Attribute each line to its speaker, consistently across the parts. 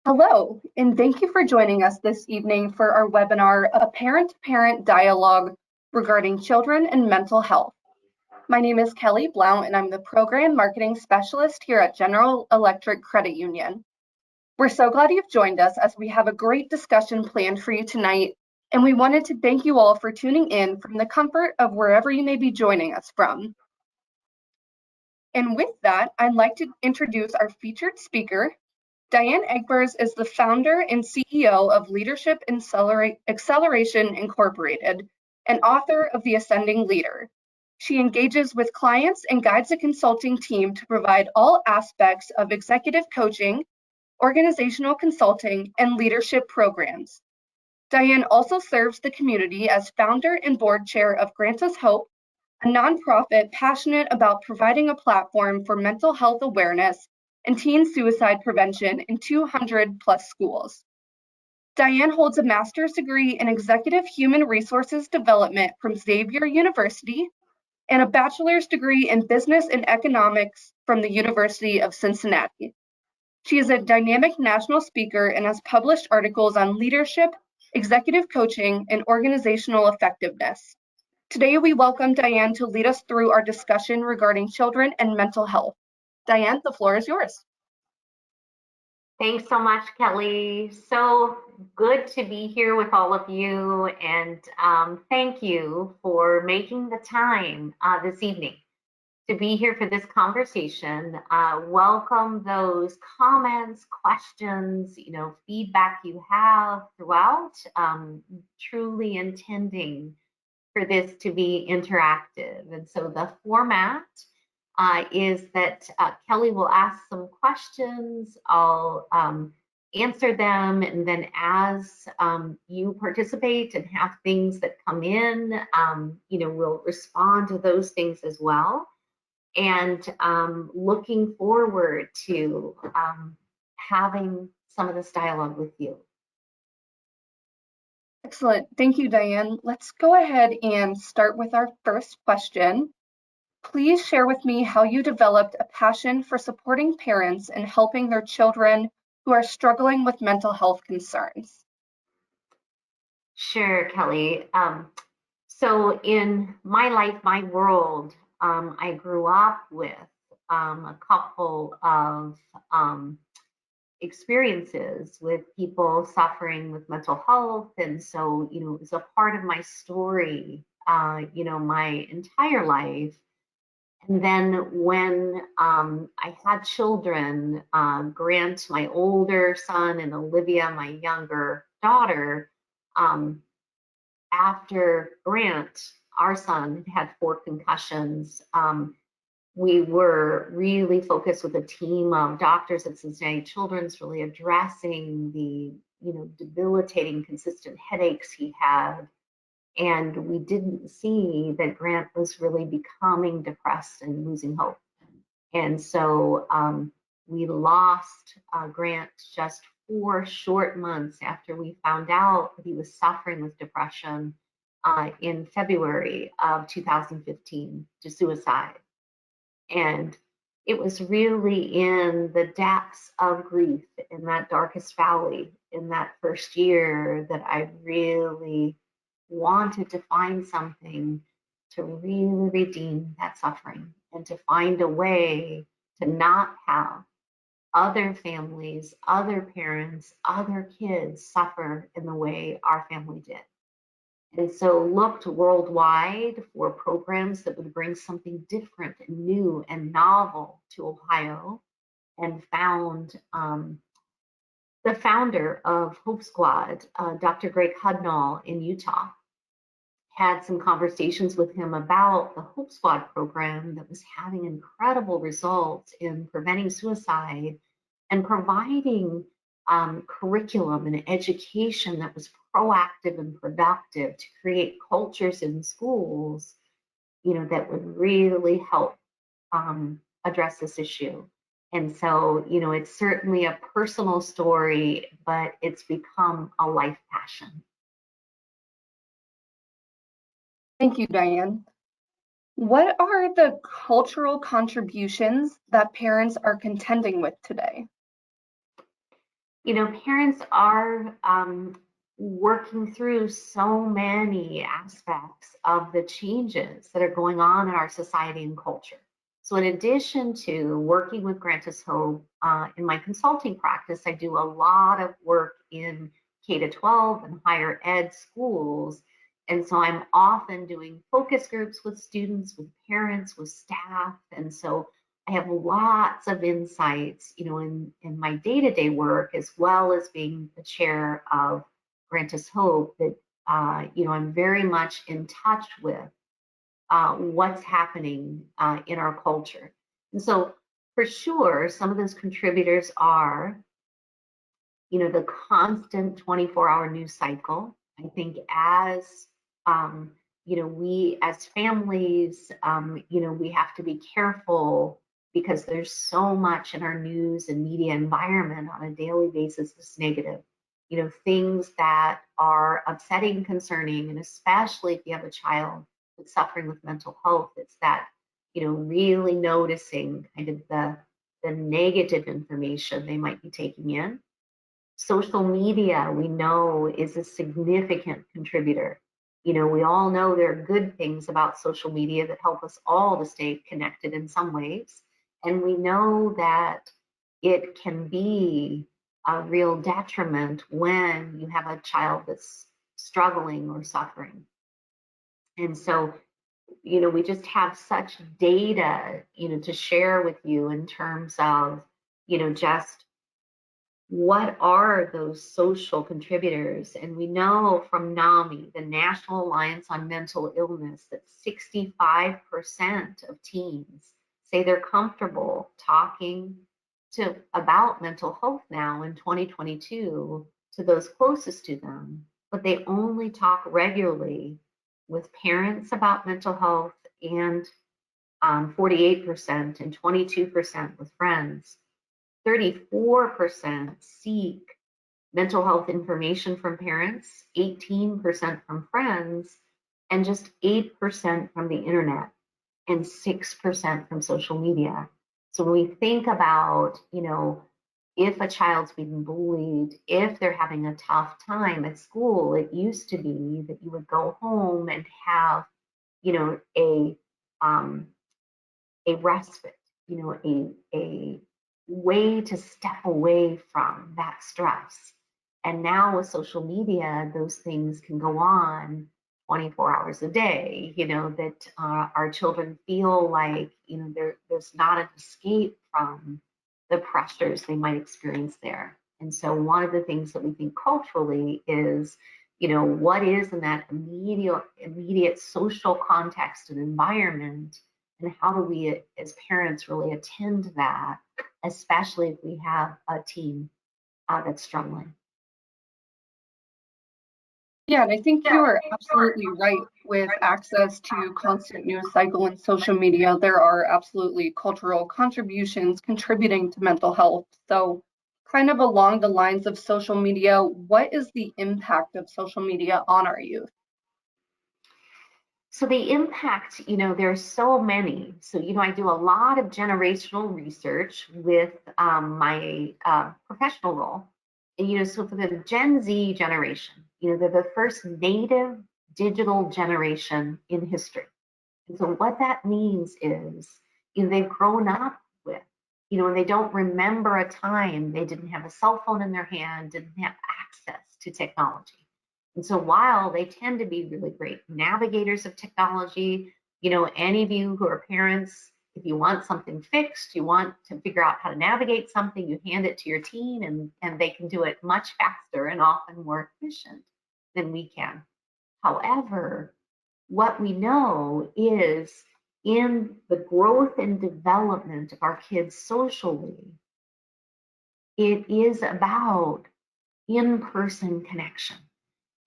Speaker 1: Hello, and thank you for joining us this evening for our webinar, A Parent-to-Parent Dialogue Regarding Children and Mental Health. My name is Kelly Blount, and I'm the Program Marketing Specialist here at General Electric Credit Union. We're so glad you've joined us as we have a great discussion planned for you tonight, and we wanted to thank you all for tuning in from the comfort of wherever you may be joining us from. And with that, I'd like to introduce our featured speaker. Diane Egbers is the founder and CEO of Leadership Acceleration Incorporated and author of The Ascending Leader. She engages with clients and guides a consulting team to provide all aspects of executive coaching, organizational consulting, and leadership programs. Diane also serves the community as founder and board chair of Grant Us Hope, a nonprofit passionate about providing a platform for mental health awareness and teen suicide prevention in 200 plus schools. Diane holds a master's degree in executive human resources development from Xavier University and a bachelor's degree in business and economics from the University of Cincinnati. She is a dynamic national speaker and has published articles on leadership, executive coaching, and organizational effectiveness. Today, we welcome Diane to lead us through our discussion regarding children and mental health. Diane, the floor is yours.
Speaker 2: Thanks so much, Kelly. So good to be here with all of you, and thank you for making the time this evening to be here for this conversation. Welcome those comments, questions, feedback you have throughout. Truly intending for this to be interactive, and so the format is that Kelly will ask some questions, I'll answer them, and then as you participate and have things that come in, we'll respond to those things as well. And looking forward to having some of this dialogue with you.
Speaker 1: Excellent. Thank you, Diane. Let's go ahead and start with our first question. Please share with me how you developed a passion for supporting parents and helping their children who are struggling with mental health concerns.
Speaker 2: Sure, Kelly. So in my life, my world, I grew up with a couple of experiences with people suffering with mental health. And so, it was a part of my story, my entire life. And then when I had children, Grant, my older son, and Olivia, my younger daughter, after Grant, our son, had 4 concussions, we were really focused with a team of doctors at Cincinnati Children's, really addressing the, debilitating, consistent headaches he had. And we didn't see that Grant was really becoming depressed and losing hope. And so we lost Grant just 4 short months after we found out that he was suffering with depression in February of 2015 to suicide. And it was really in the depths of grief, in that darkest valley, in that first year, that I really wanted to find something to really redeem that suffering and to find a way to not have other families, other parents, other kids suffer in the way our family did. And so looked worldwide for programs that would bring something different and new and novel to Ohio, and found the founder of Hope Squad, Dr. Greg Hudnall in Utah. Had some conversations with him about the Hope Squad program that was having incredible results in preventing suicide and providing curriculum and education that was proactive and productive to create cultures in schools, that would really help address this issue. And so, it's certainly a personal story, but it's become a life passion.
Speaker 1: Thank you, Diane. What are the cultural contributions that parents are contending with today?
Speaker 2: Parents are working through so many aspects of the changes that are going on in our society and culture. So in addition to working with Grant Us Hope in my consulting practice, I do a lot of work in K to 12 and higher ed schools. And so I'm often doing focus groups with students, with parents, with staff. And so I have lots of insights, in my day-to-day work, as well as being the chair of Grant Us Hope, that, I'm very much in touch with what's happening in our culture. And so for sure, some of those contributors are, the constant 24-hour news cycle. I think as we as families, we have to be careful because there's so much in our news and media environment on a daily basis that's negative. Things that are upsetting, concerning, and especially if you have a child that's suffering with mental health, it's that, really noticing kind of the negative information they might be taking in. Social media, we know, is a significant contributor. We all know there are good things about social media that help us all to stay connected in some ways. And we know that it can be a real detriment when you have a child that's struggling or suffering. And so, we just have such data, to share with you in terms of, just what are those social contributors? And we know from NAMI, the National Alliance on Mental Illness, that 65% of teens say they're comfortable talking about mental health now in 2022 to those closest to them, but they only talk regularly with parents about mental health, and 48% and 22% with friends. 34% seek mental health information from parents, 18% from friends, and just 8% from the internet, and 6% from social media. So when we think about, if a child's being bullied, if they're having a tough time at school, it used to be that you would go home and have, um, a respite, a way to step away from that stress. And now with social media, those things can go on 24 hours a day, that our children feel like, there's not an escape from the pressures they might experience there. And so one of the things that we think culturally is, what is in that immediate social context and environment, and how do we as parents really attend to that, especially if we have a teen that's struggling.
Speaker 1: Yeah, and I think you're absolutely right with access to constant news cycle and social media. There are absolutely cultural contributions contributing to mental health. So kind of along the lines of social media, what is the impact of social media on our youth?
Speaker 2: So the impact, there's so many. So, I do a lot of generational research with my professional role. And, so for the Gen Z generation, they're the first native digital generation in history. And so what that means is, they've grown up with, and they don't remember a time they didn't have a cell phone in their hand, didn't have access to technology. And so while they tend to be really great navigators of technology, any of you who are parents, if you want something fixed, you want to figure out how to navigate something, you hand it to your teen, and they can do it much faster and often more efficient than we can. However, what we know is in the growth and development of our kids socially, it is about in-person connection.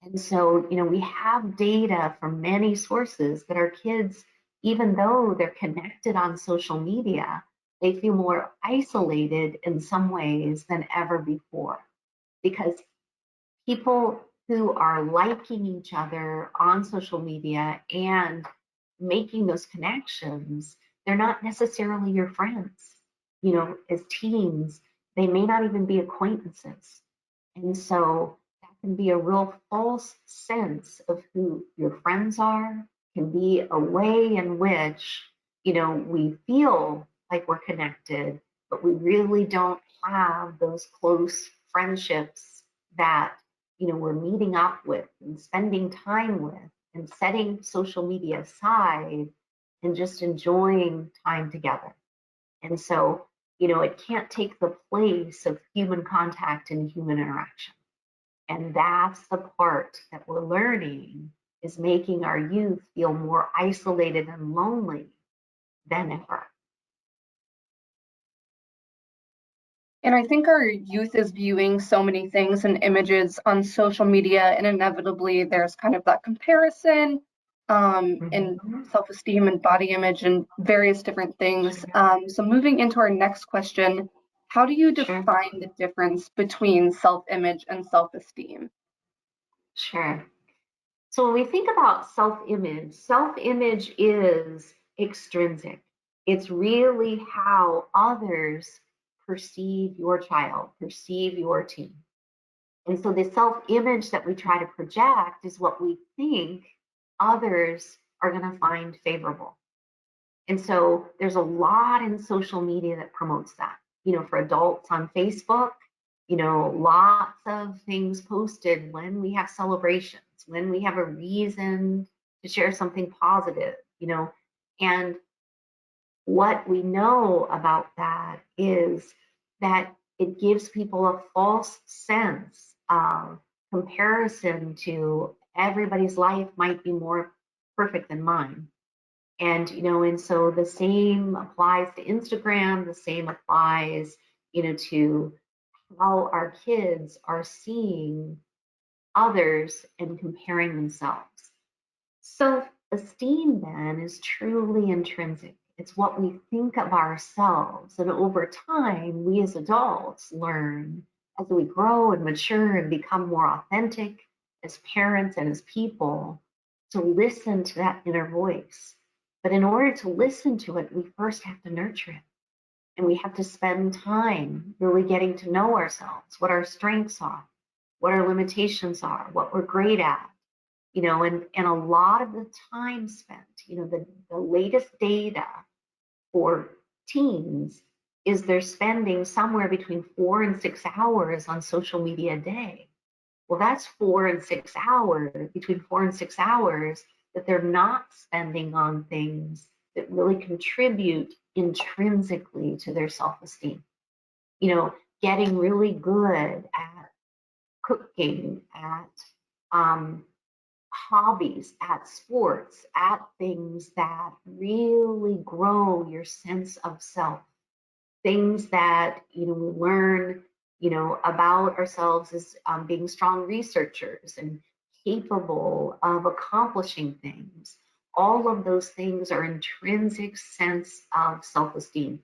Speaker 2: And so, we have data from many sources that our kids, even though they're connected on social media, they feel more isolated in some ways than ever before, because people who are liking each other on social media and making those connections, they're not necessarily your friends. As teens, they may not even be acquaintances. And so that can be a real false sense of who your friends are, can be a way in which, we feel like we're connected, but we really don't have those close friendships that, we're meeting up with and spending time with and setting social media aside and just enjoying time together. And so, it can't take the place of human contact and human interaction. And that's the part that we're learning is making our youth feel more isolated and lonely than ever.
Speaker 1: And I think our youth is viewing so many things and images on social media, and inevitably there's kind of that comparison and self-esteem and body image and various different things. So moving into our next question, how do you define the difference between self-image and self-esteem?
Speaker 2: Sure. So when we think about self-image is extrinsic. It's really how others perceive your child, perceive your teen. And so the self-image that we try to project is what we think others are going to find favorable. And so there's a lot in social media that promotes that. For adults on Facebook, lots of things posted when we have celebrations, when we have a reason to share something positive, and what we know about that is that it gives people a false sense of comparison to everybody's life might be more perfect than mine. And so the same applies to Instagram, the same applies, to how our kids are seeing others and comparing themselves. Self-esteem then is truly intrinsic. It's what we think of ourselves. And over time, we as adults learn as we grow and mature and become more authentic as parents and as people to listen to that inner voice. But in order to listen to it, we first have to nurture it. And we have to spend time really getting to know ourselves, what our strengths are, what our limitations are, what we're great at, and a lot of the time spent, the latest data for teens is they're spending somewhere between 4 and 6 hours on social media a day. Well, that's 4 and 6 hours, between 4 and 6 hours that they're not spending on things that really contribute intrinsically to their self-esteem. Getting really good at cooking, at hobbies, at sports, at things that really grow your sense of self, things that we learn about ourselves as being strong researchers and capable of accomplishing things. All of those things are intrinsic sense of self-esteem.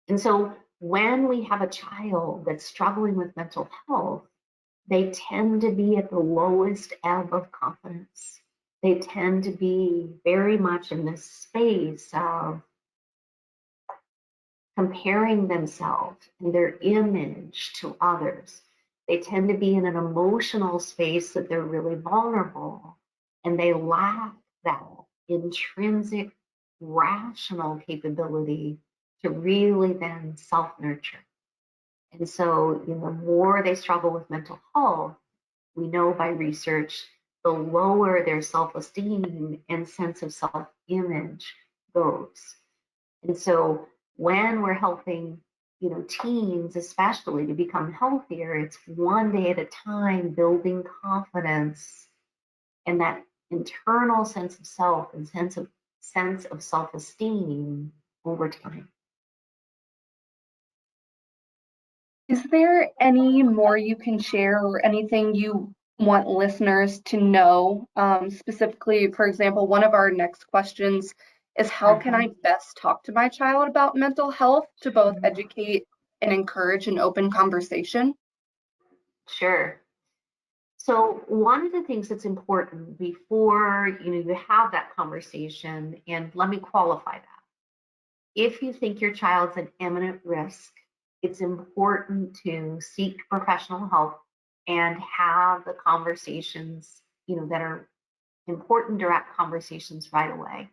Speaker 2: And so when we have a child that's struggling with mental health, they tend to be at the lowest ebb of confidence. They tend to be very much in this space of comparing themselves and their image to others. They tend to be in an emotional space that they're really vulnerable, and they lack that intrinsic rational capability to really then self-nurture. And so, the more they struggle with mental health, we know by research, the lower their self-esteem and sense of self-image goes. And so when we're helping, teens especially to become healthier, it's one day at a time, building confidence and that internal sense of self and sense of self-esteem over time.
Speaker 1: Is there any more you can share or anything you want listeners to know? Specifically, for example, one of our next questions is how can I best talk to my child about mental health to both educate and encourage an open conversation?
Speaker 2: Sure. So one of the things that's important before you have that conversation, and let me qualify that. If you think your child's an imminent risk, it's important to seek professional help and have the conversations, that are important, direct conversations right away.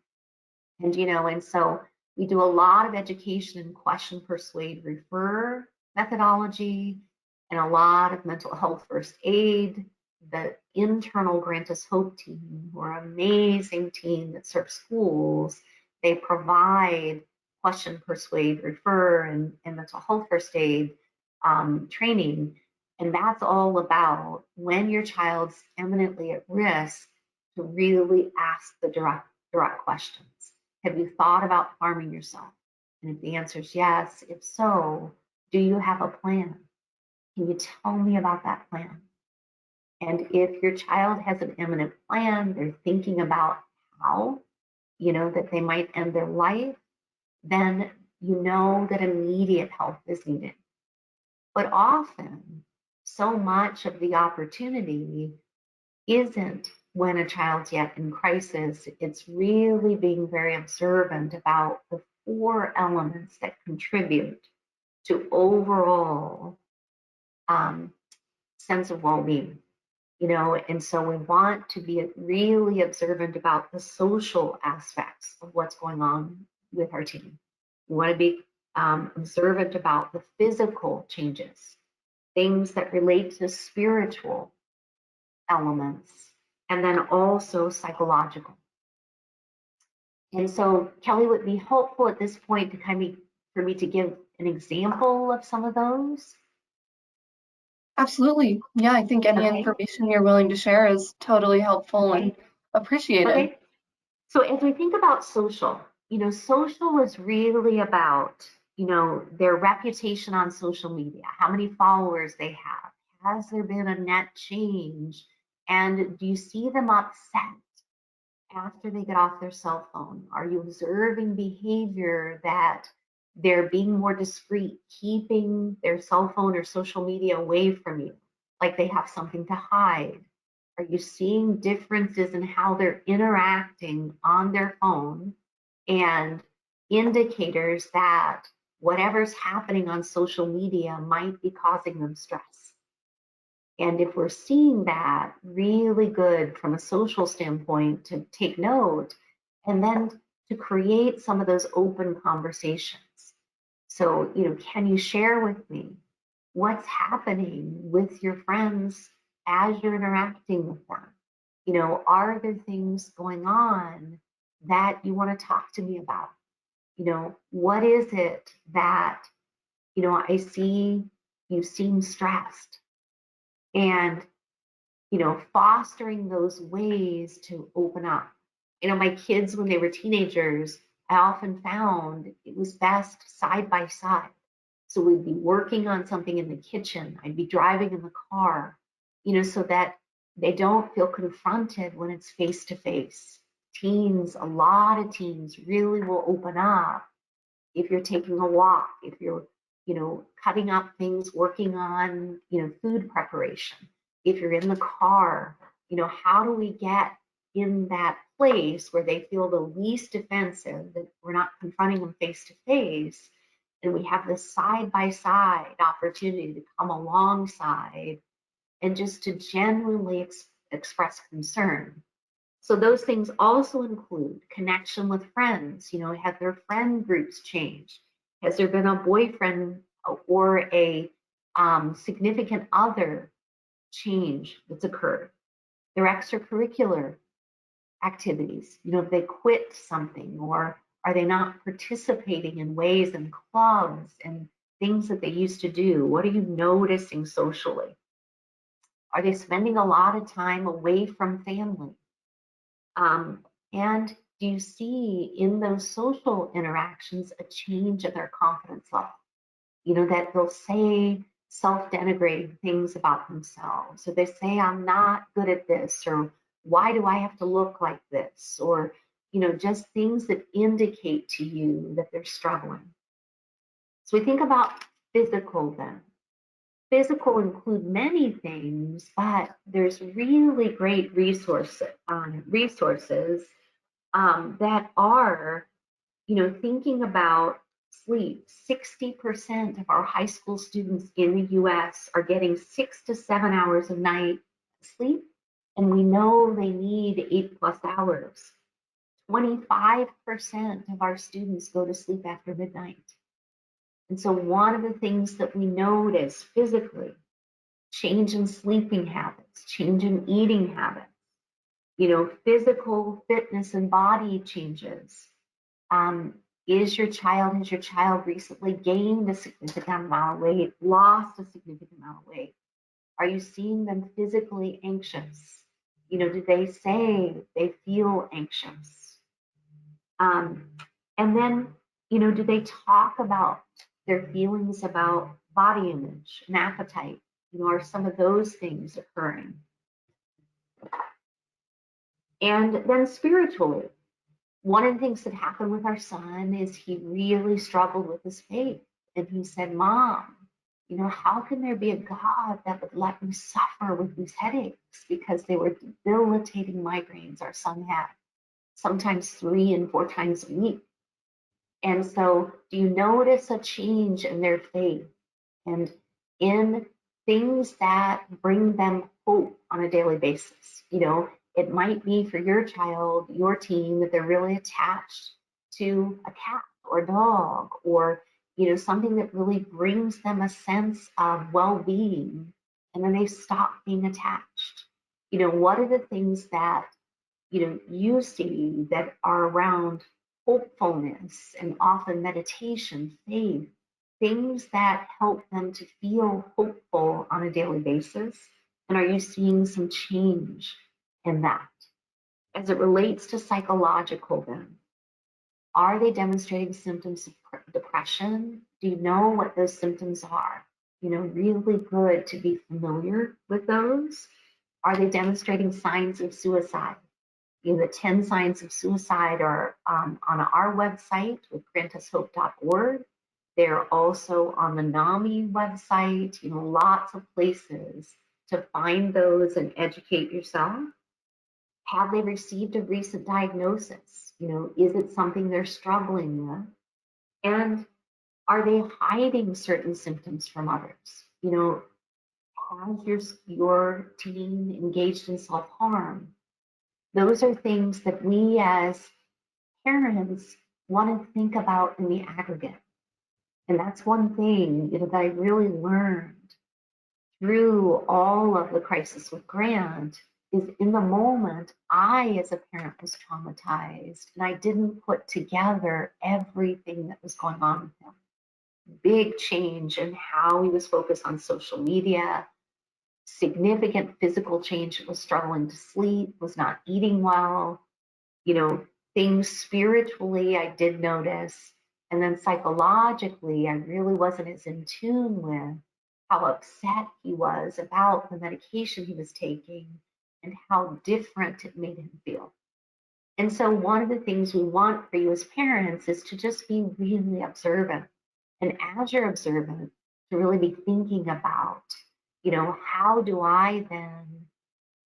Speaker 2: And so we do a lot of education in question, persuade, refer methodology, and a lot of mental health first aid. The internal Grant Us Hope team, who are an amazing team that serves schools, they provide question, persuade, refer, and mental health first aid training. And that's all about when your child's eminently at risk to really ask the direct questions. Have you thought about harming yourself? And if the answer is yes, if so, do you have a plan? Can you tell me about that plan? And if your child has an imminent plan, they're thinking about how, that they might end their life, then you know that immediate help is needed. But often, so much of the opportunity isn't when a child's yet in crisis. It's really being very observant about the 4 elements that contribute to overall sense of well-being. And so we want to be really observant about the social aspects of what's going on with our team. We want to be observant about the physical changes, things that relate to spiritual elements, and then also psychological. And so Kelly, would be helpful at this point to for me to give an example of some of those.
Speaker 1: Absolutely. Yeah, I think any
Speaker 2: Okay.
Speaker 1: information you're willing to share is totally helpful and appreciated.
Speaker 2: Okay. So as we think about social, social is really about, their reputation on social media, how many followers they have. Has there been a net change? And do you see them upset after they get off their cell phone? Are you observing behavior that they're being more discreet, keeping their cell phone or social media away from you, like they have something to hide? Are you seeing differences in how they're interacting on their phone and indicators that whatever's happening on social media might be causing them stress? And if we're seeing that, really good from a social standpoint to take note and then to create some of those open conversations. So, can you share with me what's happening with your friends as you're interacting with them? Are there things going on that you want to talk to me about? What is it that, I see you seem stressed? And fostering those ways to open up. My kids, when they were teenagers, I often found it was best side by side. So we'd be working on something in the kitchen, I'd be driving in the car, so that they don't feel confronted when it's face to face. Teens, a lot of teens really will open up if you're taking a walk, if you're, cutting up things, working on, food preparation. If you're in the car, how do we get in that place where they feel the least defensive, that we're not confronting them face to face, and we have this side by side opportunity to come alongside and just to genuinely express concern. So those things also include connection with friends. Have their friend groups changed? Has there been a boyfriend or a significant other change that's occurred? Their extracurricular activities, if they quit something, or are they not participating in ways and clubs and things that they used to do? What are you noticing socially? Are they spending a lot of time away from family? And do you see in those social interactions a change in their confidence level? That they'll say self-denigrating things about themselves, or they say, I'm not good at this, or why do I have to look like this? Or, just things that indicate to you that they're struggling. So we think about physical then. Physical include many things, but there's really great resources that are, thinking about sleep. 60% of our high school students in the US are getting 6 to 7 hours a night sleep, and we know they need 8+ hours. 25% of our students go to sleep after midnight. And so one of the things that we notice physically, change in sleeping habits, change in eating habits, physical fitness and body changes. Has your child recently gained a significant amount of weight, lost a significant amount of weight? Are you seeing them physically anxious? Do they say they feel anxious? And then, do they talk about their feelings about body image and appetite? Are some of those things occurring? And then spiritually, one of the things that happened with our son is he really struggled with his faith. And he said, Mom, how can there be a God that would let me suffer with these headaches? Because they were debilitating migraines our son had, sometimes 3 and 4 times a week. And so, do you notice a change in their faith and in things that bring them hope on a daily basis? It might be for your child, your teen, that they're really attached to a cat or a dog, or something that really brings them a sense of well-being, and then they stop being attached. What are the things that you see that are around hopefulness and often meditation, faith, things that help them to feel hopeful on a daily basis? And are you seeing some change in that? As it relates to psychological, then, are they demonstrating symptoms of depression? Do you know what those symptoms are? Really good to be familiar with those. Are they demonstrating signs of suicide? The 10 signs of suicide are on our website with grantushope.org. They're also on the NAMI website, lots of places to find those and educate yourself. Have they received a recent diagnosis? Is it something they're struggling with? And are they hiding certain symptoms from others? Has your teen engaged in self-harm? Those are things that we as parents want to think about in the aggregate. And that's one thing that I really learned through all of the crisis with Grant is in the moment, I as a parent was traumatized and I didn't put together everything that was going on with him. Big change in how he was focused on social media, significant physical change, was struggling to sleep, was not eating well, things spiritually I did notice. And then psychologically, I really wasn't as in tune with how upset he was about the medication he was taking and how different it made him feel. And so one of the things we want for you as parents is to just be really observant. And as you're observant, to really be thinking about, how do I then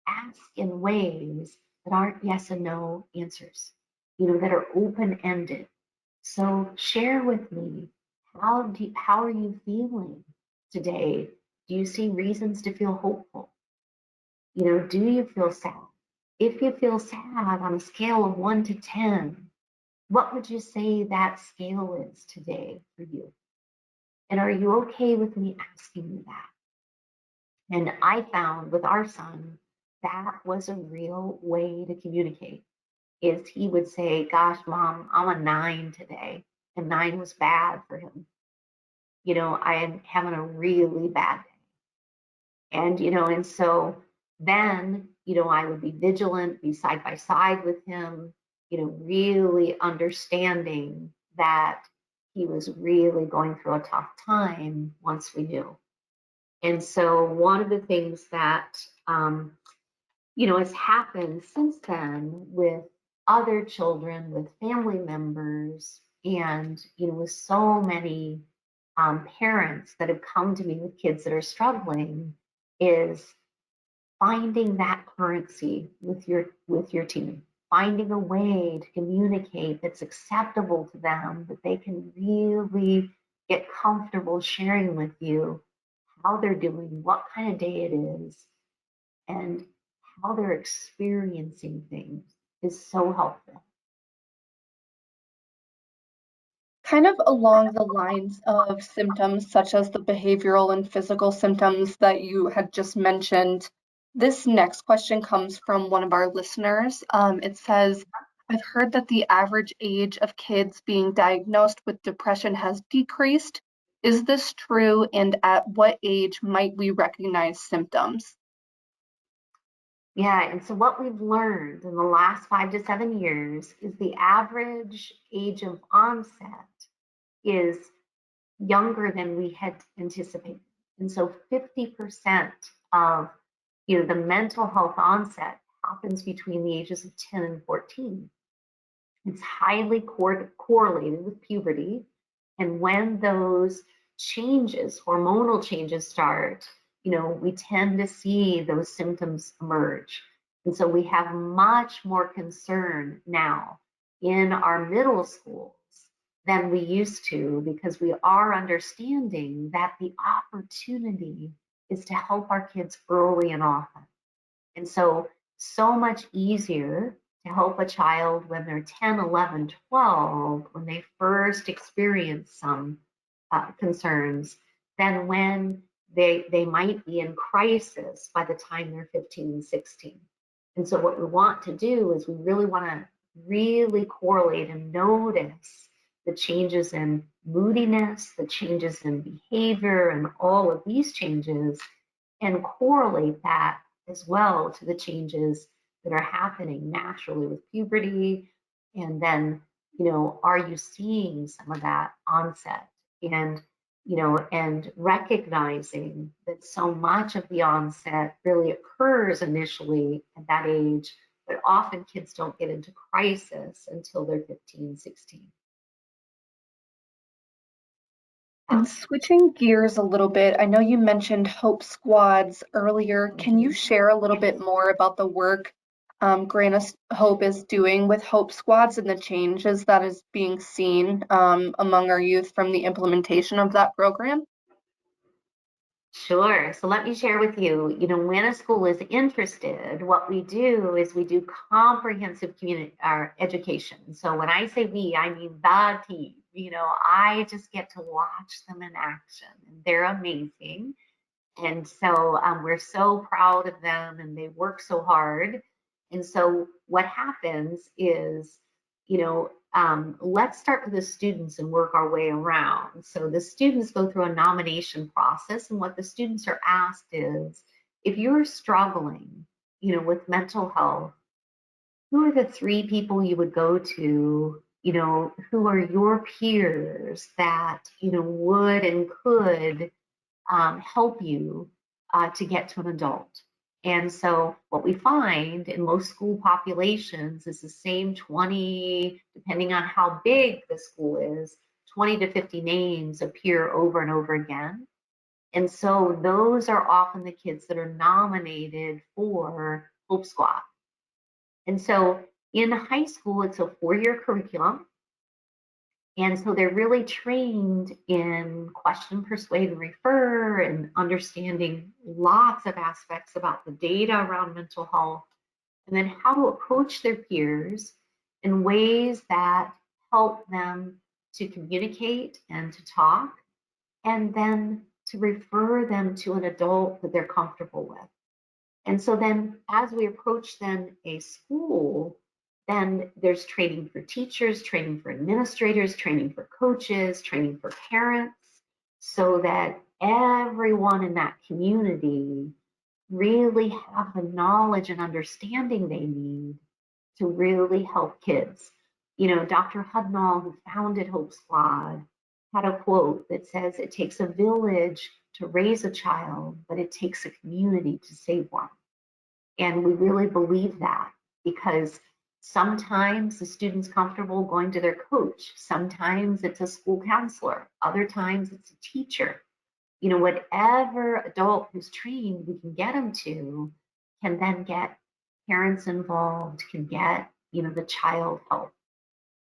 Speaker 2: ask in ways that aren't yes and no answers, that are open-ended. So share with me, how are you feeling today? Do you see reasons to feel hopeful? Do you feel sad? If you feel sad on a scale of 1 to 10, what would you say that scale is today for you? And are you okay with me asking you that? And I found with our son, that was a real way to communicate. Is he would say, gosh, Mom, I'm a 9 today. And 9 was bad for him. I am having a really bad day. And so then, I would be vigilant, be side by side with him, really understanding that he was really going through a tough time once we knew. And so one of the things that, has happened since then with other children, with family members, and, with so many parents that have come to me with kids that are struggling, is finding that currency with your team. finding a way to communicate that's acceptable to them, that they can really get comfortable sharing with you how they're doing, what kind of day it is, and how they're experiencing things is so helpful.
Speaker 1: Kind of along the lines of symptoms such as the behavioral and physical symptoms that you had just mentioned, this next question comes from one of our listeners. It says, I've heard that the average age of kids being diagnosed with depression has decreased. Is this true? And at what age might we recognize symptoms?
Speaker 2: Yeah, and so what we've learned in the last 5 to 7 years is the average age of onset is younger than we had anticipated. And so 50% of the mental health onset happens between the ages of 10 and 14. It's highly correlated with puberty. And when those changes, hormonal changes start, we tend to see those symptoms emerge. And so we have much more concern now in our middle schools than we used to, because we are understanding that the opportunity is to help our kids early and often. And so much easier to help a child when they're 10, 11, 12, when they first experience some concerns, than when they might be in crisis by the time they're 15 and 16. And so what we want to do is we really want to really correlate and notice the changes in moodiness, the changes in behavior, and all of these changes, and correlate that as well to the changes that are happening naturally with puberty. And then, are you seeing some of that onset? And, and recognizing that so much of the onset really occurs initially at that age, but often kids don't get into crisis until they're 15, 16.
Speaker 1: And switching gears a little bit, I know you mentioned Hope Squads earlier. Can you share a little bit more about the work Grant Hope is doing with Hope Squads and the changes that is being seen among our youth from the implementation of that program?
Speaker 2: Sure. So let me share with you, when a school is interested, what we do is we do comprehensive community education. So when I say we, I mean the team. I just get to watch them in action, and they're amazing. And so we're so proud of them, and they work so hard. And so what happens is, let's start with the students and work our way around. So the students go through a nomination process, and what the students are asked is, if you're struggling, with mental health, who are the 3 people you would go to? Who are your peers that would and could help you to get to an adult. And so what we find in most school populations is the same 20, depending on how big the school is, 20 to 50 names appear over and over again. And so those are often the kids that are nominated for Hope Squad. And so in high school, it's a 4-year curriculum. And so they're really trained in question, persuade, and refer, and understanding lots of aspects about the data around mental health, and then how to approach their peers in ways that help them to communicate and to talk, and then to refer them to an adult that they're comfortable with. And so then as we approach then a school, then there's training for teachers, training for administrators, training for coaches, training for parents, so that everyone in that community really have the knowledge and understanding they need to really help kids. Dr. Hudnall, who founded Hope Squad, had a quote that says, "It takes a village to raise a child, but it takes a community to save one." And we really believe that, because sometimes the student's comfortable going to their coach. Sometimes it's a school counselor. Other times it's a teacher. Whatever adult who's trained we can get them to can then get parents involved, can get the child health.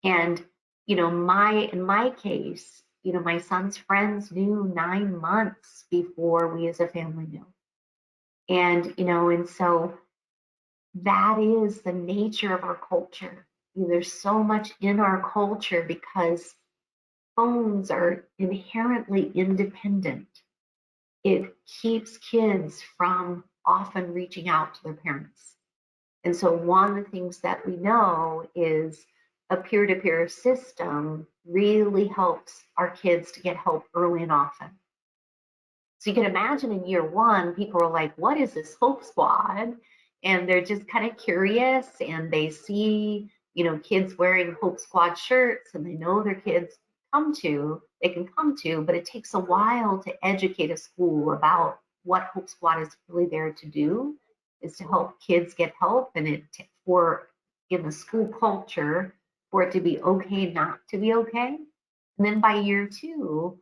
Speaker 2: And, in my case, my son's friends knew 9 months before we as a family knew. And so that is the nature of our culture. There's so much in our culture because phones are inherently independent. It keeps kids from often reaching out to their parents. And so one of the things that we know is a peer-to-peer system really helps our kids to get help early and often. So you can imagine in year one, people are like, what is this Hope Squad? And they're just kind of curious, and they see, kids wearing Hope Squad shirts, and they know their kids they can come to, but it takes a while to educate a school about what Hope Squad is really there to do, is to help kids get help, and in the school culture, for it to be okay not to be okay. And then by year two,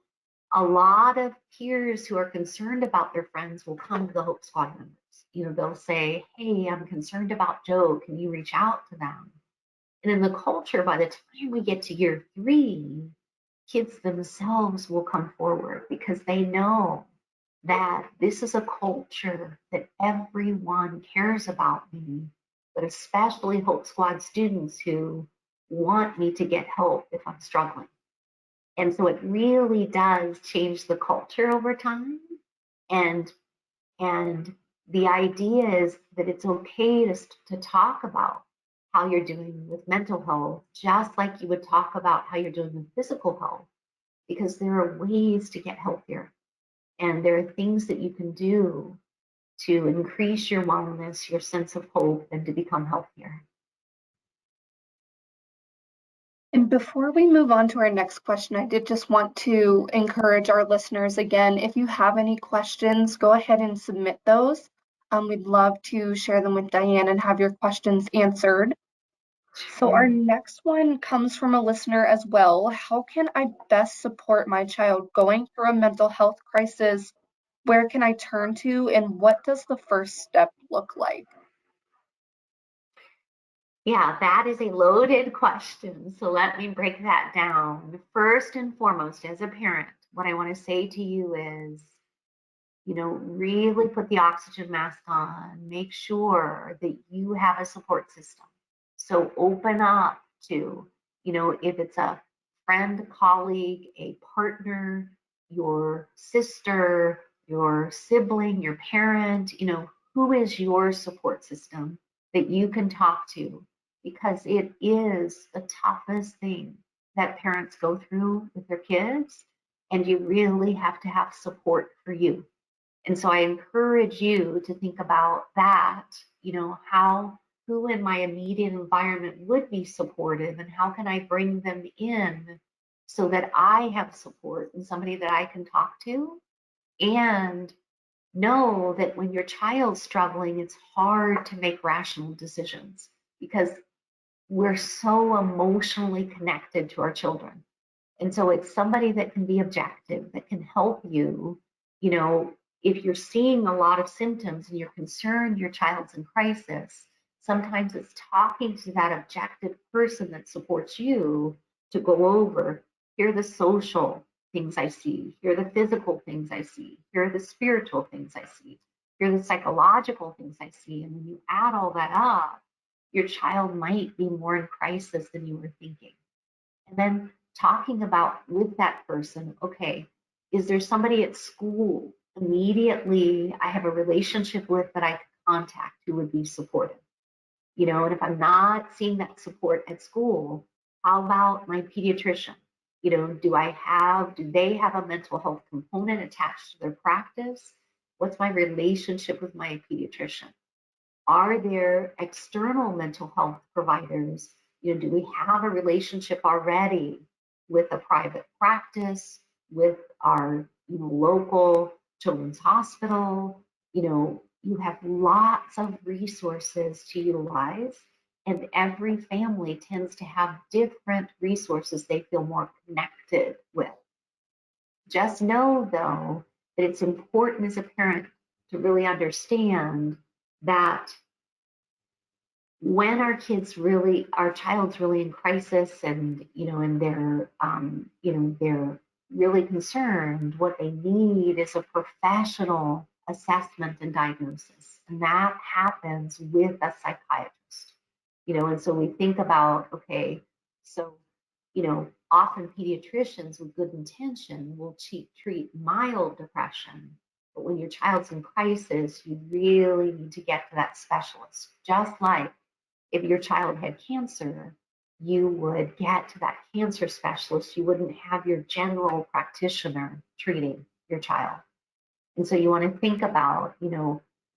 Speaker 2: a lot of peers who are concerned about their friends will come to the Hope Squad members. They'll say, hey, I'm concerned about Joe. Can you reach out to them? And in the culture, by the time we get to year three, kids themselves will come forward because they know that this is a culture that everyone cares about me, but especially Hope Squad students who want me to get help if I'm struggling. And so it really does change the culture over time. And the idea is that it's okay to talk about how you're doing with mental health, just like you would talk about how you're doing with physical health, because there are ways to get healthier. And there are things that you can do to increase your wellness, your sense of hope, and to become healthier.
Speaker 1: And before we move on to our next question, I did just want to encourage our listeners again, if you have any questions, go ahead and submit those. We'd love to share them with Diane and have your questions answered. So our next one comes from a listener as well. How can I best support my child going through a mental health crisis? Where can I turn to, and what does the first step look like?
Speaker 2: Yeah, that is a loaded question. So let me break that down. First and foremost, as a parent, what I want to say to you is, really put the oxygen mask on. Make sure that you have a support system. So open up to, if it's a friend, colleague, a partner, your sister, your sibling, your parent, who is your support system that you can talk to, because it is the toughest thing that parents go through with their kids, and you really have to have support for you. And so I encourage you to think about that, who in my immediate environment would be supportive, and how can I bring them in so that I have support and somebody that I can talk to. And know that when your child's struggling, it's hard to make rational decisions because we're so emotionally connected to our children. And so it's somebody that can be objective, that can help you. If you're seeing a lot of symptoms and you're concerned your child's in crisis, sometimes it's talking to that objective person that supports you to go over, here are the social things I see, here are the physical things I see, here are the spiritual things I see, here are the psychological things I see. And when you add all that up, your child might be more in crisis than you were thinking. And then talking about with that person, okay, is there somebody at school immediately I have a relationship with that I could contact who would be supportive? And if I'm not seeing that support at school, how about my pediatrician? Do they have a mental health component attached to their practice? What's my relationship with my pediatrician? Are there external mental health providers? Do we have a relationship already with a private practice, with our local children's hospital? You have lots of resources to utilize, and every family tends to have different resources they feel more connected with. Just know, though, that it's important as a parent to really understand that when our child's really in crisis, and and they're really concerned, what they need is a professional assessment and diagnosis, and that happens with a psychiatrist. And so we think about, okay, so often pediatricians with good intention will treat mild depression, but when your child's in crisis, you really need to get to that specialist. Just like if your child had cancer, you would get to that cancer specialist. You wouldn't have your general practitioner treating your child. And so you want to think about,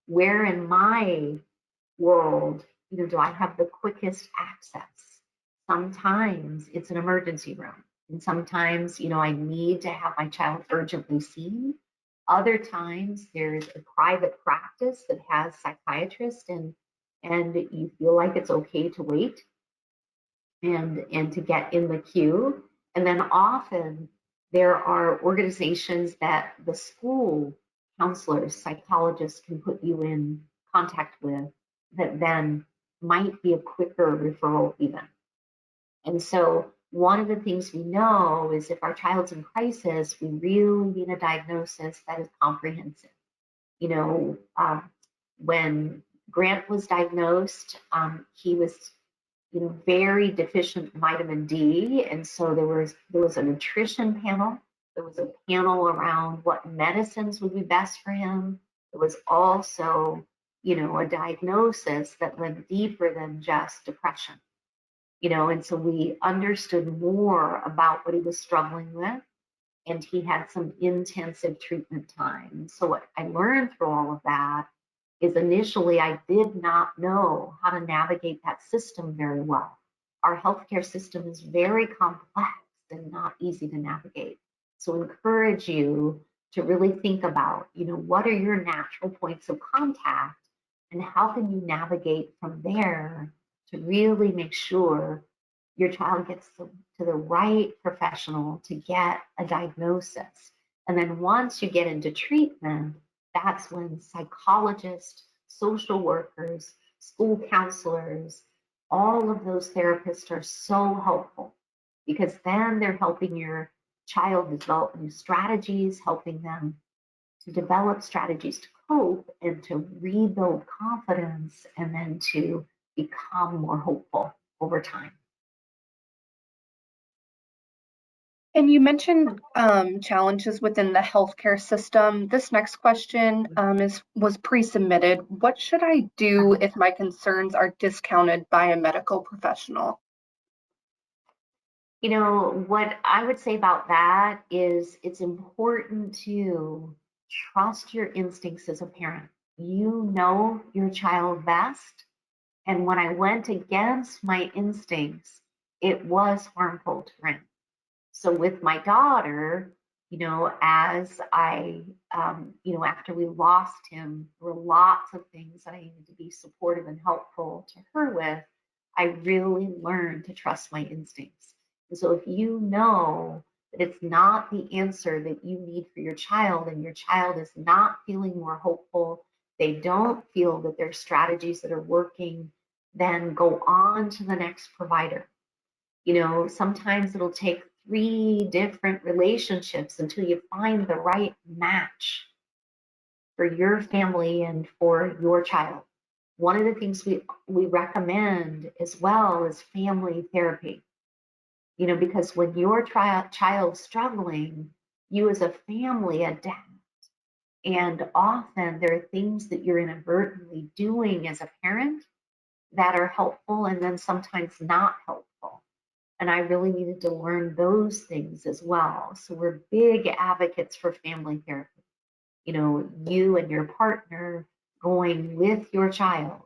Speaker 2: where in my world, do I have the quickest access? Sometimes it's an emergency room. And sometimes, I need to have my child urgently seen. Other times there's a private practice that has psychiatrists, and you feel like it's okay to wait and to get in the queue. And then often there are organizations that the school counselors, psychologists can put you in contact with, that then might be a quicker referral even. And so one of the things we know is if our child's in crisis, we really need a diagnosis that is comprehensive. You know, when Grant was diagnosed, he was very deficient vitamin D, and so there was a nutrition panel. There was a panel around what medicines would be best for him. There was also, a diagnosis that went deeper than just depression. And so we understood more about what he was struggling with, and he had some intensive treatment time. So what I learned through all of that is initially I did not know how to navigate that system very well. Our healthcare system is very complex and not easy to navigate. So encourage you to really think about, what are your natural points of contact and how can you navigate from there to really make sure your child gets to the right professional to get a diagnosis. And then once you get into treatment, that's when psychologists, social workers, school counselors, all of those therapists are so helpful, because then they're helping your child develop new strategies, helping them to develop strategies to cope and to rebuild confidence, and then to become more hopeful over time.
Speaker 1: And you mentioned challenges within the healthcare system. This next question was pre-submitted. What should I do if my concerns are discounted by a medical professional?
Speaker 2: What I would say about that is it's important to trust your instincts as a parent. You know your child best. And when I went against my instincts, it was harmful to Grant. So with my daughter, as after we lost him, there were lots of things that I needed to be supportive and helpful to her with. I really learned to trust my instincts. And so if you know that it's not the answer that you need for your child, and your child is not feeling more hopeful, they don't feel that there's strategies that are working, then go on to the next provider. Sometimes it'll take 3 different relationships until you find the right match for your family and for your child. One of the things we recommend as well is family therapy. Because when your child's struggling, you as a family adapt. And often there are things that you're inadvertently doing as a parent that are helpful and then sometimes not helpful. And I really needed to learn those things as well. So we're big advocates for family therapy. You and your partner going with your child.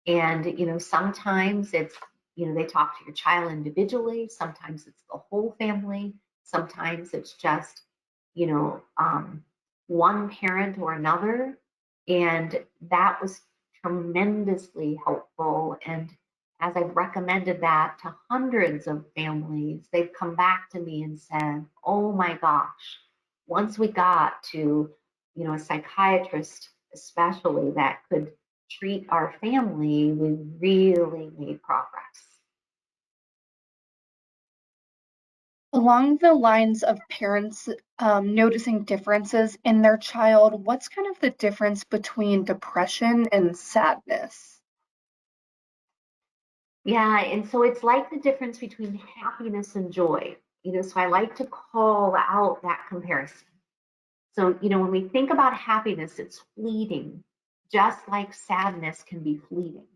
Speaker 2: And, sometimes it's, they talk to your child individually. Sometimes it's the whole family. Sometimes it's just, one parent or another. And that was tremendously helpful. And as I've recommended that to hundreds of families, they've come back to me and said, oh my gosh, once we got to, a psychiatrist especially that could treat our family, we really made progress.
Speaker 1: Along the lines of parents noticing differences in their child, what's kind of the difference between depression and sadness?
Speaker 2: Yeah, and so it's like the difference between happiness and joy. So I like to call out that comparison. So, when we think about happiness, it's fleeting, just like sadness can be fleeting.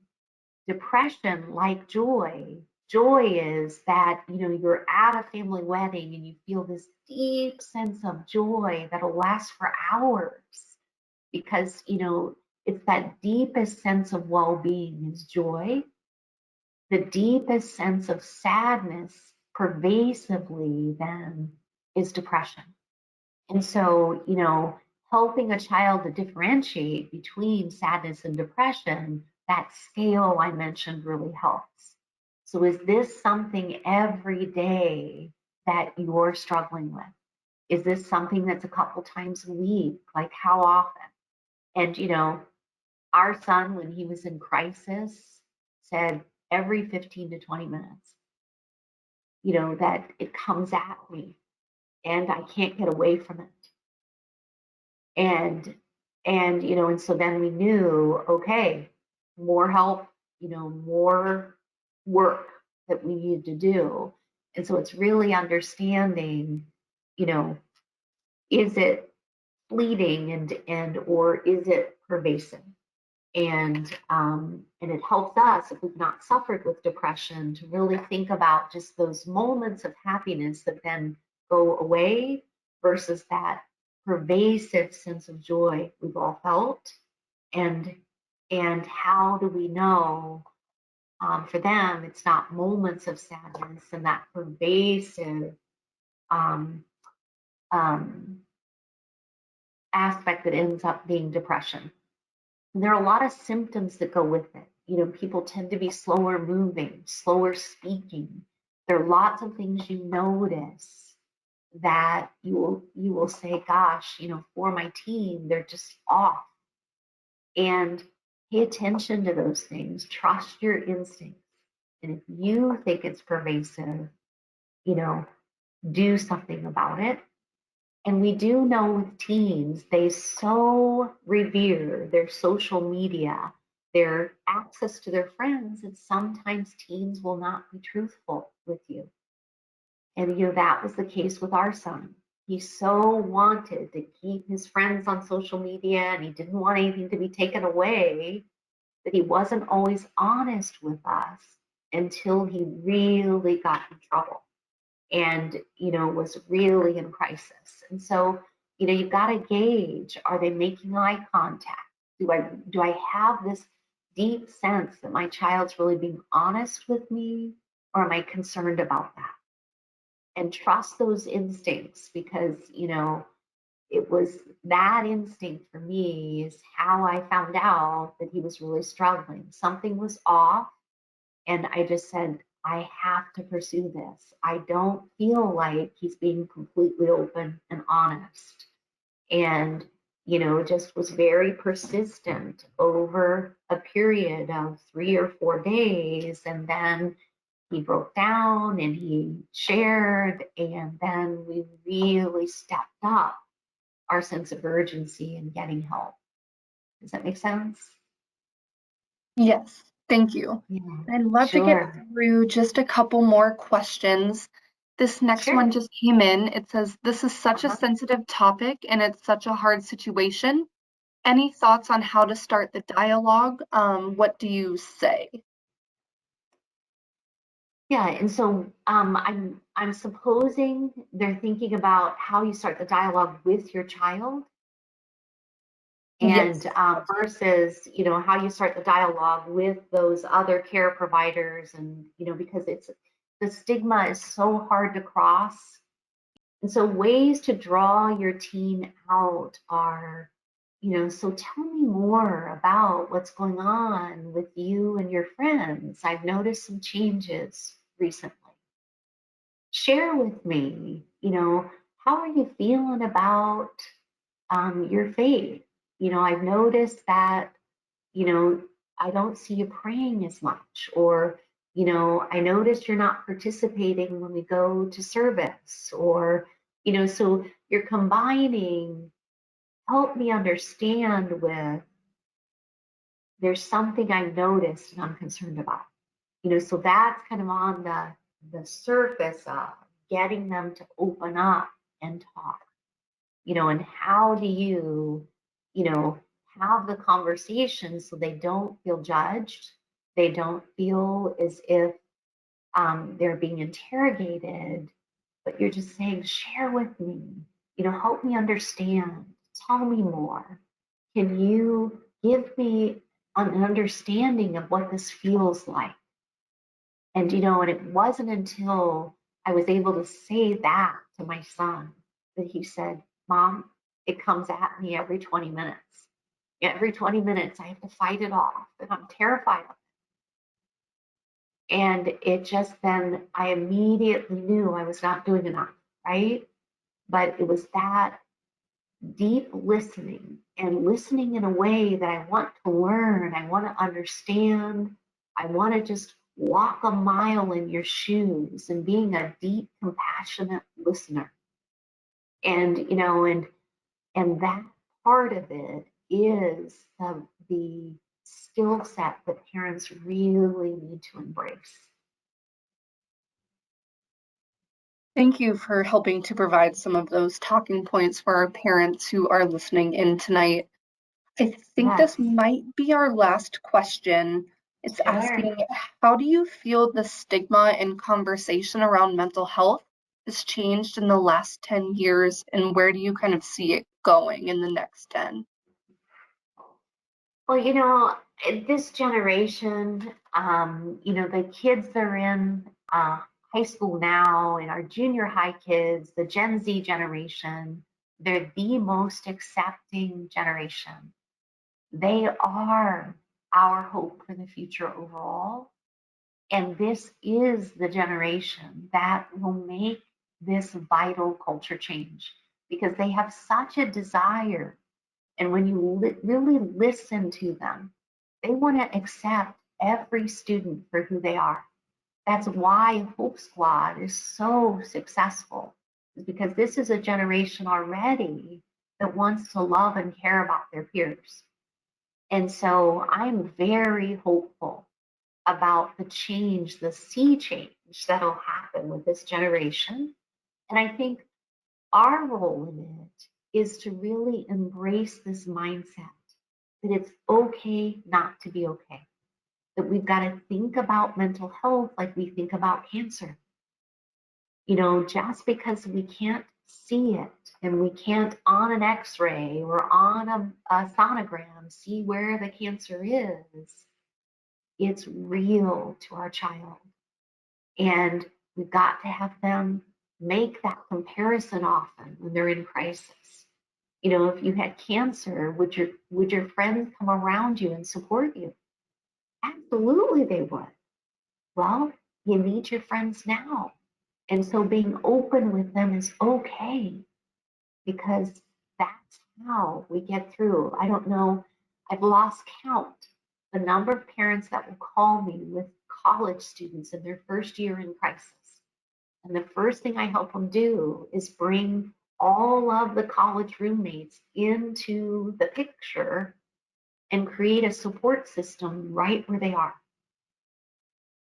Speaker 2: Depression, like joy is that, you're at a family wedding and you feel this deep sense of joy that'll last for hours because, it's that deepest sense of well being is joy. The deepest sense of sadness pervasively then is depression. And so, helping a child to differentiate between sadness and depression, that scale I mentioned really helps. So, is this something every day that you're struggling with? Is this something that's a couple times a week? Like, how often? And, our son, when he was in crisis, said every 15 to 20 minutes, that it comes at me and I can't get away from it. And so then we knew, okay, more help, more work that we needed to do. And so it's really understanding, you know, is it fleeting and or is it pervasive? And it helps us if we've not suffered with depression to really think about just those moments of happiness that then go away versus that pervasive sense of joy we've all felt. And how do we know, for them it's not moments of sadness and that pervasive um, um, aspect that ends up being depression. And there are a lot of symptoms that go with it. People tend to be slower moving, slower speaking. There are lots of things you notice that you will say, gosh, for my team, they're just off. And pay attention to those things. Trust your instincts. And if you think it's pervasive, you know, do something about it. And we do know with teens, they so revere their social media, their access to their friends, that sometimes teens will not be truthful with you. And that was the case with our son. He so wanted to keep his friends on social media and he didn't want anything to be taken away that he wasn't always honest with us until he really got in trouble and was really in crisis. And so you've got to gauge, are they making eye contact? Do I have this deep sense that my child's really being honest with me, or am I concerned about that? And trust those instincts, because it was that instinct for me is how I found out that he was really struggling. Something was off. And I just said, I have to pursue this. I don't feel like he's being completely open and honest. And, just was very persistent over a period of 3 or 4 days. And then he broke down and he shared. And then we really stepped up our sense of urgency in getting help. Does that make sense?
Speaker 1: Yes, thank you.
Speaker 2: Yeah,
Speaker 1: I'd love to get
Speaker 2: sure.
Speaker 1: through just a couple more questions. This next one
Speaker 2: Sure.
Speaker 1: just came in. It says, this is such a
Speaker 2: Uh-huh.
Speaker 1: sensitive topic and it's such a hard situation. Any thoughts on how to start the dialogue? What do you say?
Speaker 2: Yeah, and so I'm supposing they're thinking about how you start the dialogue with your child, and
Speaker 1: Yes.
Speaker 2: versus how you start the dialogue with those other care providers, and because it's the stigma is so hard to cross, and so ways to draw your teen out are, so tell me more about what's going on with you and your friends. I've noticed some changes recently. Share with me, how are you feeling about your faith? I've noticed that you know, I don't see you praying as much, or, you know, I noticed you're not participating when we go to service, or, you know, so you're combining help me understand with there's something I noticed and I'm concerned about. You know, so that's kind of on the surface of getting them to open up and talk. You know, and how do you know, have the conversation so they don't feel judged, they don't feel as if they're being interrogated, but you're just saying, share with me, you know, help me understand, tell me more. Can you give me an understanding of what this feels like? And, you know, and it wasn't until I was able to say that to my son that he said, Mom, it comes at me every 20 minutes. Every 20 minutes, I have to fight it off, and I'm terrified of it. And it just then, I immediately knew I was not doing enough, right? But it was that deep listening, and listening in a way that I want to learn, I want to understand, I want to just walk a mile in your shoes, and being a deep, compassionate listener. And, you know, and that part of it is the skill set that parents really need to embrace.
Speaker 1: Thank you for helping to provide some of those talking points for our parents who are listening in tonight. I think
Speaker 2: Yes,
Speaker 1: this might be our last question. It's
Speaker 2: sure.
Speaker 1: asking, how do you feel the stigma and conversation around mental health has changed in the last 10 years, and where do you kind of see it going in the next 10?
Speaker 2: Well, you know, this generation, you know, the kids that are in high school now, and our junior high kids, the Gen Z generation, they're the most accepting generation. They are our hope for the future overall. And this is the generation that will make this vital culture change, because they have such a desire. And when you really listen to them, they want to accept every student for who they are. That's why Hope Squad is so successful, is because this is a generation already that wants to love and care about their peers. And so I'm very hopeful about the change, the sea change that'll happen with this generation. And I think our role in it is to really embrace this mindset that it's okay not to be okay, that we've got to think about mental health like we think about cancer. You know, just because we can't see it and we can't on an x-ray or on a sonogram see where the cancer is, it's real to our child. And we've got to have them make that comparison often when they're in crisis. You know, if you had cancer, would your friends come around you and support you? Absolutely they would. Well, you need your friends now. And so being open with them is okay, because that's how we get through. I don't know, I've lost count the number of parents that will call me with college students in their first year in crisis. And the first thing I help them do is bring all of the college roommates into the picture and create a support system right where they are.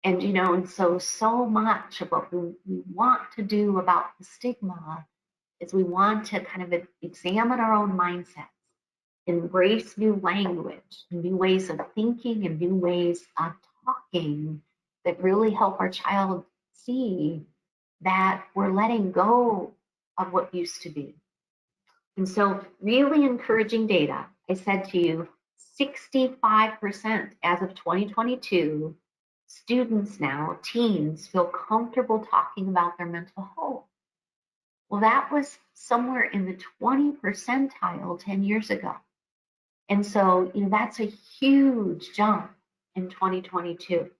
Speaker 2: And, you know, and so much of what we want to do about the stigma is we want to kind of examine our own mindsets, embrace new language, new ways of thinking, and new ways of talking that really help our child see that we're letting go of what used to be. And so, really encouraging data. I said to you, 65% as of 2022, students now, teens, feel comfortable talking about their mental health. Well, that was somewhere in the 20 percentile 10 years ago. And so, you know, that's a huge jump in 2022.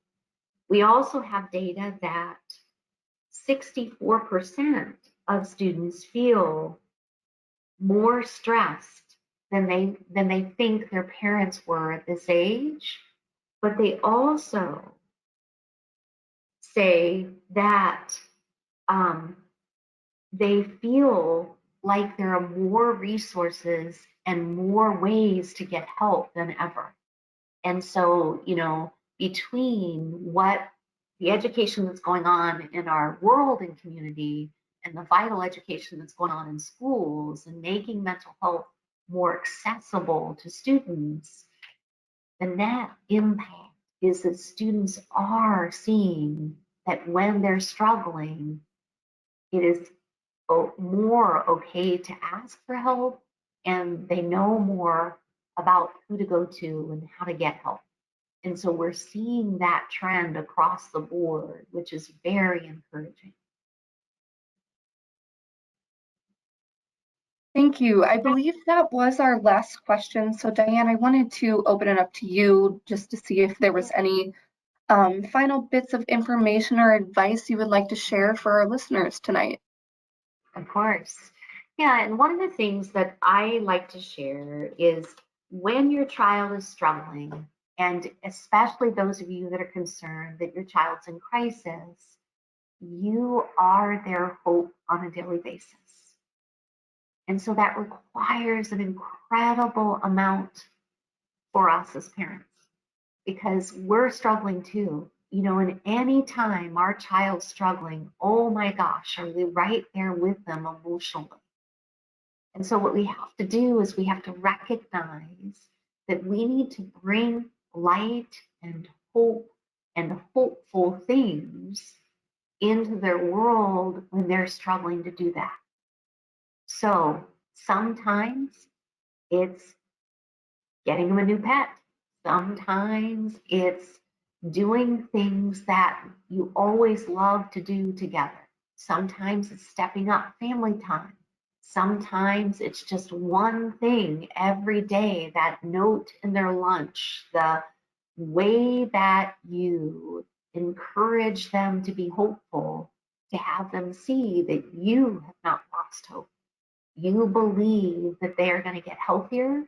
Speaker 2: We also have data that 64% of students feel more stressed than they think their parents were at this age. But they also say that they feel like there are more resources and more ways to get help than ever. And so, between what the education that's going on in our world and community and the vital education that's going on in schools and making mental health more accessible to students, the net impact is that students are seeing that when they're struggling, it is more okay to ask for help, and they know more about who to go to and how to get help. And so we're seeing that trend across the board, which is very encouraging.
Speaker 1: Thank you. I believe that was our last question. So Diane, I wanted to open it up to you just to see if there was any final bits of information or advice you would like to share for our listeners tonight.
Speaker 2: Of course. Yeah, and one of the things that I like to share is when your child is struggling, and especially those of you that are concerned that your child's in crisis, you are their hope on a daily basis. And so that requires an incredible amount for us as parents because we're struggling too. And any time our child's struggling, oh my gosh, are we right there with them emotionally? And so what we have to do is we have to recognize that we need to bring light and hope and hopeful things into their world when they're struggling to do that. So sometimes it's getting them a new pet. Sometimes it's doing things that you always love to do together. Sometimes it's stepping up family time. Sometimes it's just one thing every day, that note in their lunch, the way that you encourage them to be hopeful, to have them see that you have not lost hope. You believe that they are going to get healthier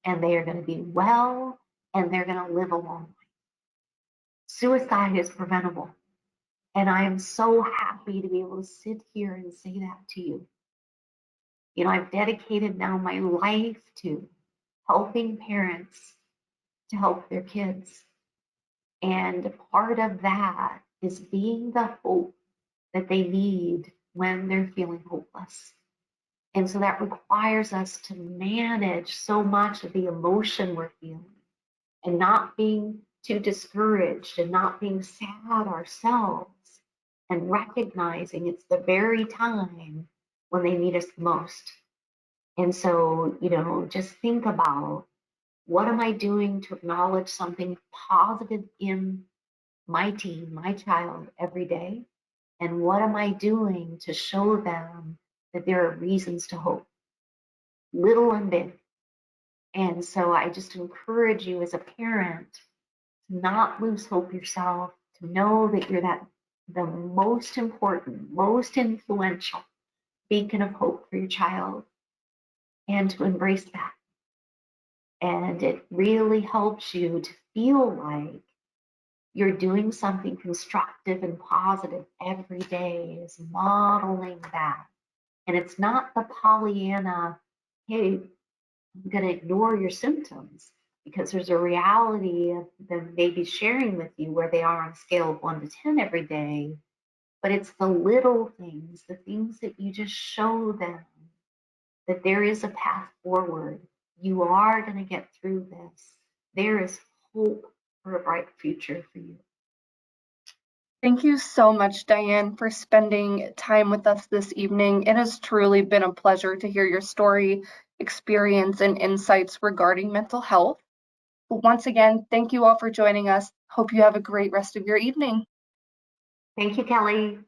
Speaker 2: and they are going to be well and they're going to live a long life. Suicide is preventable. And I am so happy to be able to sit here and say that to you. I've dedicated now my life to helping parents to help their kids. And part of that is being the hope that they need when they're feeling hopeless. And so that requires us to manage so much of the emotion we're feeling and not being too discouraged and not being sad ourselves and recognizing it's the very time when they need us the most. And so, just think about, what am I doing to acknowledge something positive in my teen, my child every day? And what am I doing to show them that there are reasons to hope, little and big? And so I just encourage you as a parent to not lose hope yourself, to know that you're the most important, most influential beacon of hope for your child, and to embrace that. And it really helps you to feel like you're doing something constructive and positive every day, is modeling that. And it's not the Pollyanna, hey, I'm going to ignore your symptoms, because there's a reality of them maybe sharing with you where they are on a scale of 1 to 10 every day. But it's the little things, the things that you just show them that there is a path forward. You are going to get through this. There is hope for a bright future for you.
Speaker 1: Thank you so much, Diane, for spending time with us this evening. It has truly been a pleasure to hear your story, experience, and insights regarding mental health. Once again, thank you all for joining us. Hope you have a great rest of your evening.
Speaker 2: Thank you, Kelly.